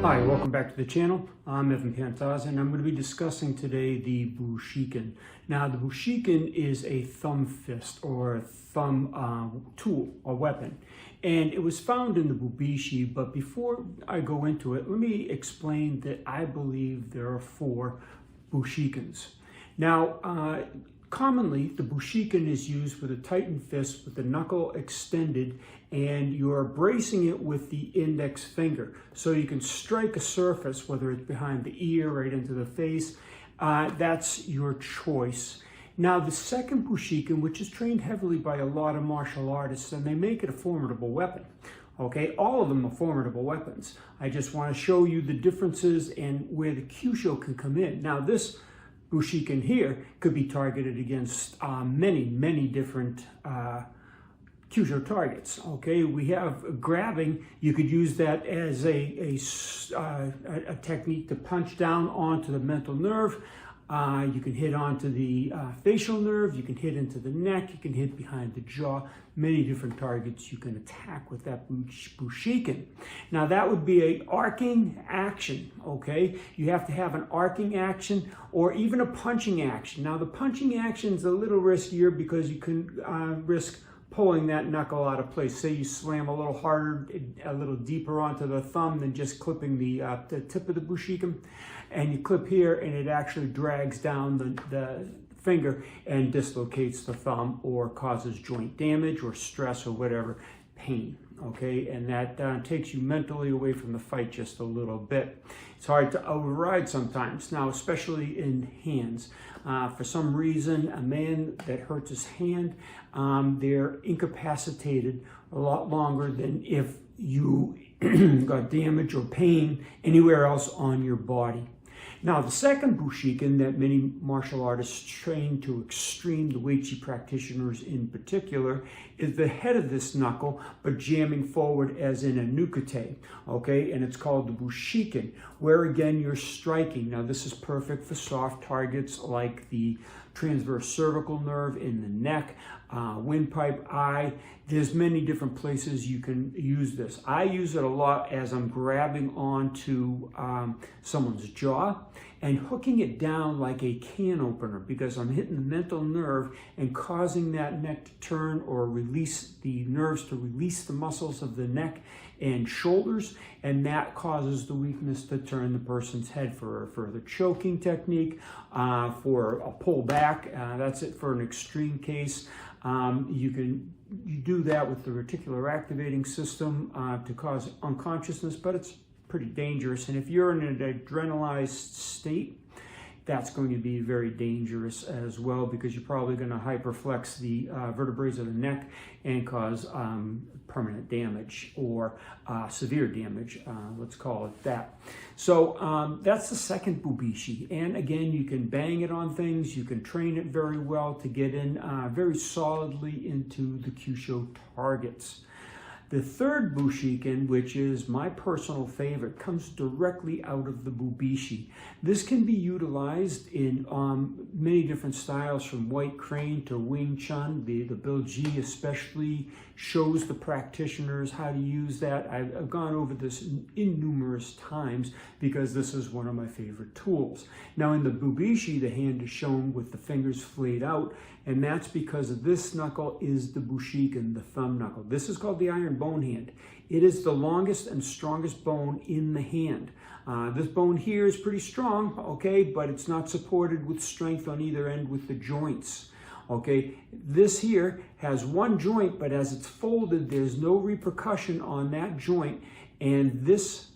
Hi, welcome back to the channel. I'm Evan Pantazi, and I'm going to be discussing today the Bushiken. Now, the Bushiken is a thumb fist or a thumb tool or weapon, and it was found in the Bubishi. But before I go into it, let me explain that I believe there are 4 Bushikens. Now, commonly, the Bushiken is used with a tightened fist with the knuckle extended, and you're bracing it with the index finger. So you can strike a surface, whether it's behind the ear, right into the face. That's your choice. Now, the second Bushiken, which is trained heavily by a lot of martial artists, and they make it a formidable weapon. Okay, all of them are formidable weapons. I just want to show you the differences and where the Kyusho can come in. Now, this Bushiken here could be targeted against many different Kyusho targets. Okay, we have grabbing. You could use that as a technique to punch down onto the mental nerve. You can hit onto the facial nerve. You can hit into the neck. You can hit behind the jaw. Many different targets you can attack with that Bushiken. Now that would be a arcing action, okay? You have to have an arcing action or even a punching action. Now the punching action is a little riskier because you can risk pulling that knuckle out of place. Say you slam a little harder, a little deeper onto the thumb than just clipping the tip of the Bushiken, and you clip here and it actually drags down the finger and dislocates the thumb or causes joint damage or stress or whatever, pain, okay? And that takes you mentally away from the fight just a little bit. It's hard to override sometimes. Now, especially in hands. For some reason, a man that hurts his hand, they're incapacitated a lot longer than if you got damage or pain anywhere else on your body. Now, the second Bushiken that many martial artists train to extreme, the Weichi practitioners in particular, is the head of this knuckle, but jamming forward as in a nukate, okay? And it's called the Bushiken, where again you're striking. Now, this is perfect for soft targets like the transverse cervical nerve in the neck, windpipe, eye. There's many different places you can use this. I use it a lot as I'm grabbing onto someone's jaw and hooking it down like a can opener because I'm hitting the mental nerve and causing that neck to turn or release the nerves to release the muscles of the neck and shoulders, and that causes the weakness to turn the person's head for a further choking technique, for a pull back. That's it for an extreme case. You do that with the reticular activating system to cause unconsciousness, but it's pretty dangerous. And if you're in an adrenalized state, that's going to be very dangerous as well because you're probably going to hyperflex the vertebrae of the neck and cause permanent damage or severe damage, let's call it that. So that's the second Bubishi. And again, you can bang it on things. You can train it very well to get in very solidly into the Kyusho targets. The third Bushiken, which is my personal favorite, comes directly out of the Bubishi. This can be utilized in many different styles, from White Crane to Wing Chun. The Bilji especially shows the practitioners how to use that. I've gone over this in numerous times because this is one of my favorite tools. Now in the Bubishi, the hand is shown with the fingers flayed out, and that's because this knuckle is the Bushiken, the thumb knuckle. This is called the iron bone hand. It is the longest and strongest bone in the hand. This bone here is pretty strong, okay, but it's not supported with strength on either end with the joints. Okay, this here has one joint, but as it's folded, there's no repercussion on that joint, and this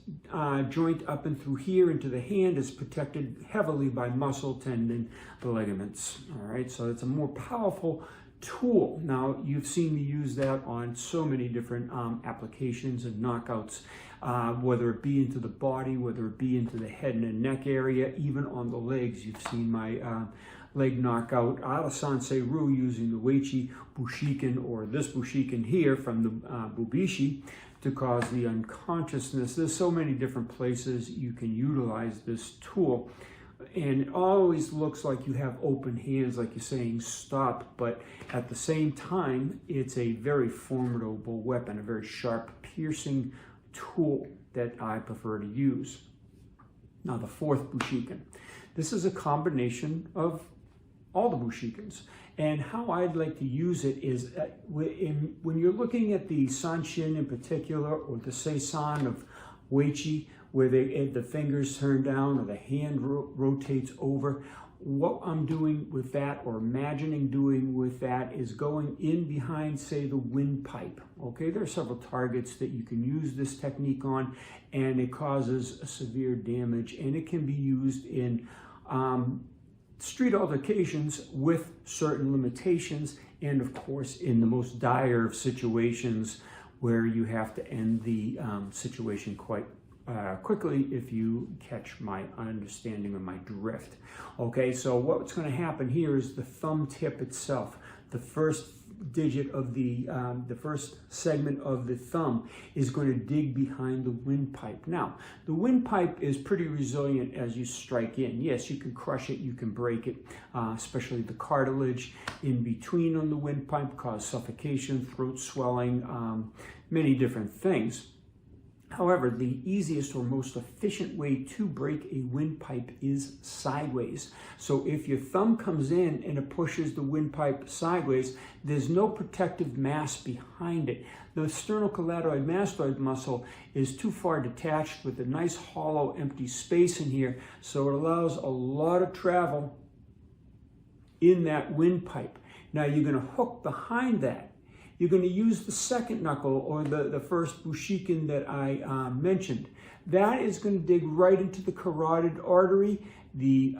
joint up and through here into the hand is protected heavily by muscle, tendon, ligaments. All right, so it's a more powerful tool. Now, you've seen me use that on so many different applications and knockouts. whether it be into the body, whether it be into the head and the neck area, even on the legs. You've seen my leg knockout out of Sansei Ryu using the Weichi Bushiken, or this Bushiken here from the Bubishi, to cause the unconsciousness. There's so many different places you can utilize this tool. And it always looks like you have open hands, like you're saying stop, but at the same time, it's a very formidable weapon, a very sharp, piercing tool that I prefer to use. Now, the fourth Bushiken. This is a combination of all the Bushikens. And how I'd like to use it is when you're looking at the Sanshin in particular, or the Seisan of Weichi, where the fingers turn down or the hand rotates over, what I'm doing with that, or imagining doing with that, is going in behind, say, the windpipe. Okay, there are several targets that you can use this technique on, and it causes severe damage, and it can be used in street altercations with certain limitations, and of course in the most dire of situations where you have to end the situation quite quickly, if you catch my understanding of my drift. Okay, so what's going to happen here is the thumb tip itself, the first digit of the first segment of the thumb, is going to dig behind the windpipe. Now, the windpipe is pretty resilient as you strike in. Yes, you can crush it, you can break it, especially the cartilage in between on the windpipe, cause suffocation, throat swelling, many different things. However, the easiest or most efficient way to break a windpipe is sideways. So if your thumb comes in and it pushes the windpipe sideways, there's no protective mass behind it. The sternocleidomastoid muscle is too far detached with a nice hollow empty space in here, so it allows a lot of travel in that windpipe. Now you're going to hook behind that. You're going to use the second knuckle, or the first Bushiken that I mentioned. That is going to dig right into the carotid artery, the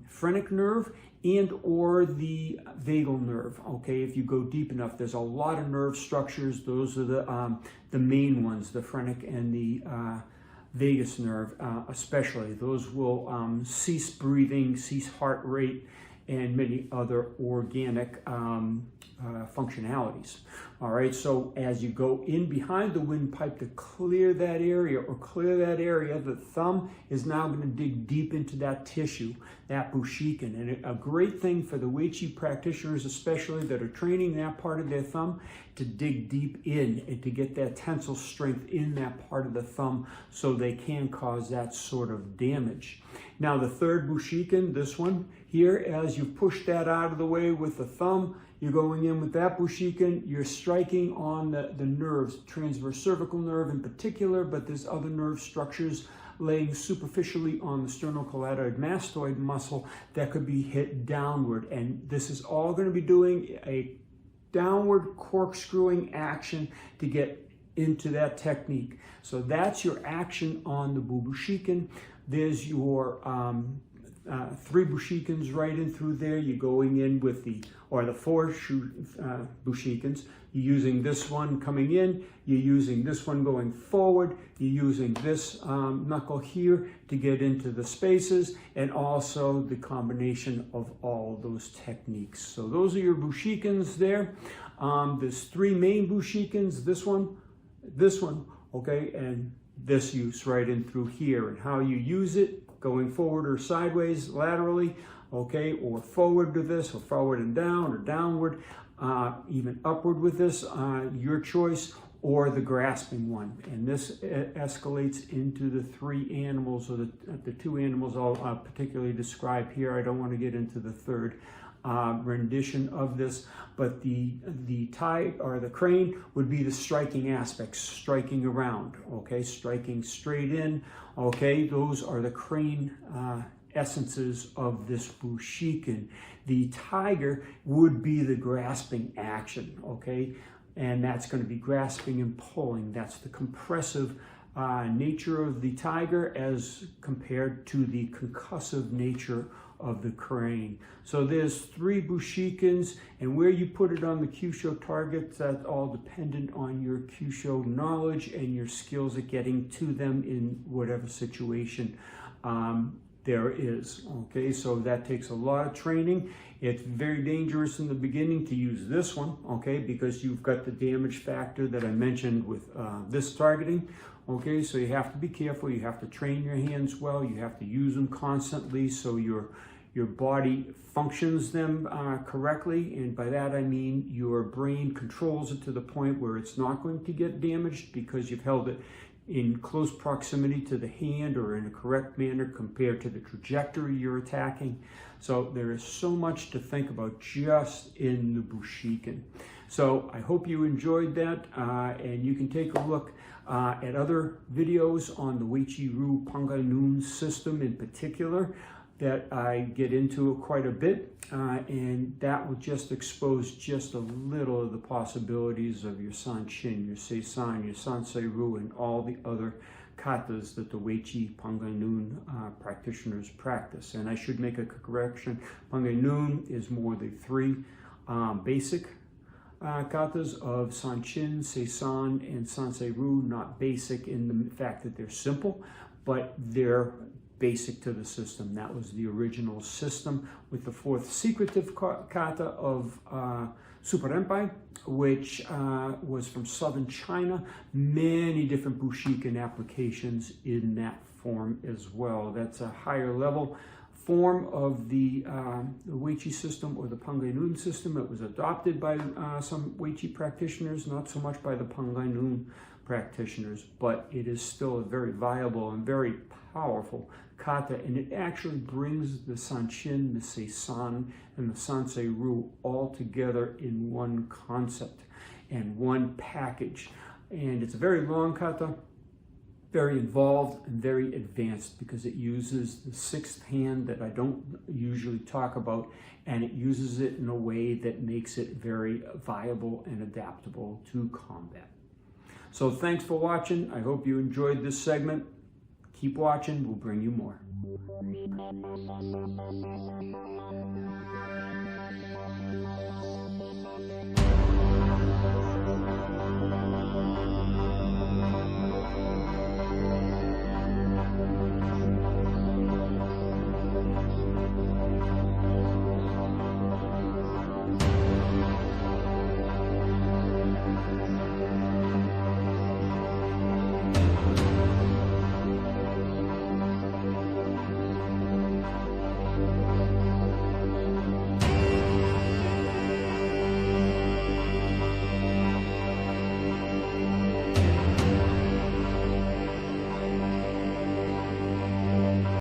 phrenic nerve, and or the vagal nerve. Okay, if you go deep enough, there's a lot of nerve structures. Those are the main ones, the phrenic and the vagus nerve especially. Those will cease breathing, cease heart rate, and many other organic functionalities. All right, so as you go in behind the windpipe to clear that area, the thumb is now going to dig deep into that tissue, that Bushiken. And a great thing for the Weichi practitioners, especially, that are training that part of their thumb, to dig deep in and to get that tensile strength in that part of the thumb, so they can cause that sort of damage. Now, the third Bushiken, this one here, as you push that out of the way with the thumb, you're going in with that Bushiken, you're striking on the nerves, transverse cervical nerve in particular, but there's other nerve structures laying superficially on the sternocleidomastoid muscle that could be hit downward. And this is all going to be doing a downward corkscrewing action to get into that technique. So that's your action on the Bushiken. There's your 3 Bushikens right in through there. You're going in with the 4 Bushikens. You're using this one coming in, you're using this one going forward, you're using this knuckle here to get into the spaces, and also the combination of all those techniques. So those are your Bushikens there. There's 3 main Bushikens, this one, okay, and this use right in through here, and how you use it, going forward or sideways, laterally, okay, or forward to this, or forward and down, or downward, even upward with this, your choice, or the grasping one. And this escalates into the 3 animals, or the 2 animals I'll particularly describe here. I don't want to get into the third rendition of this, but the tie or the crane would be the striking aspects, striking around, okay, striking straight in, okay. Those are the crane essences of this Bushiken. The tiger would be the grasping action, okay, and that's going to be grasping and pulling. That's the compressive nature of the tiger as compared to the concussive nature of the crane. So there's 3 Bushikens, and where you put it on the Kyusho targets, that's all dependent on your Kyusho knowledge and your skills at getting to them in whatever situation there is. Okay, so that takes a lot of training. It's very dangerous in the beginning to use this one, okay, because you've got the damage factor that I mentioned with this targeting. Okay, so you have to be careful. You have to train your hands well. You have to use them constantly so your body functions them correctly. And by that I mean your brain controls it to the point where it's not going to get damaged because you've held it in close proximity to the hand or in a correct manner compared to the trajectory you're attacking. So there is so much to think about just in the Bushiken. So I hope you enjoyed that, and you can take a look at other videos on the Weichi-Ryu Pangai-Nun system in particular that I get into quite a bit, and that will just expose just a little of the possibilities of your Sanshin, your Seisan, your Sansei-Ryu, and all the other katas that the Weichi Pangai-Nun practitioners practice. And I should make a correction. Pangai-Nun is more the 3 basic katas of Sanshin, Seisan, and Sansei-Ryu, not basic in the fact that they're simple, but they're basic to the system. That was the original system, with the 4th secretive kata of Super Renpai, which was from southern China. Many different Bushiken applications in that form as well. That's a higher level form of the Weichi system or the Pangai-Nun system. It was adopted by some Weichi practitioners, not so much by the Pangai-Nun practitioners, but it is still a very viable and very powerful kata, and it actually brings the Sanshin, the Seisan, and the Sansei-Ryu all together in one concept and one package. And it's a very long kata, very involved and very advanced because it uses the 6th hand that I don't usually talk about, and it uses it in a way that makes it very viable and adaptable to combat. So thanks for watching. I hope you enjoyed this segment. Keep watching, we'll bring you more.